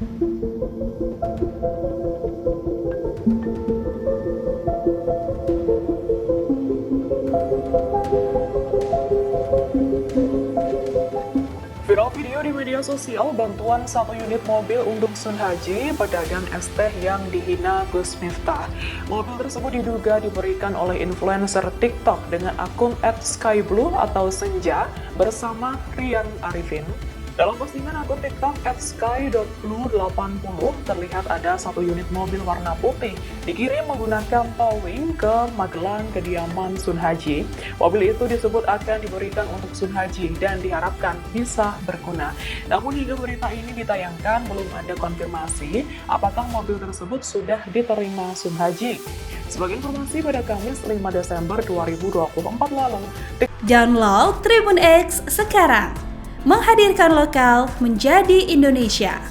Viral video di media sosial bantuan 1 unit mobil untuk Sun Haji, pedagang es teh yang dihina Gus Miftah. Mobil tersebut diduga diberikan oleh influencer TikTok dengan akun @skyblue atau Senja bersama Rian Arifin. Dalam postingan akun TikTok @sky.blue80 terlihat ada 1 unit mobil warna putih dikirim menggunakan towing ke Magelang kediaman Sun Haji. Mobil itu disebut akan diberikan untuk Sun Haji dan diharapkan bisa berguna. Namun hingga berita ini ditayangkan belum ada konfirmasi apakah mobil tersebut sudah diterima Sun Haji. Sebagai informasi pada Kamis 5 Desember 2024 lalu, Download Tribun X sekarang, menghadirkan lokal menjadi Indonesia.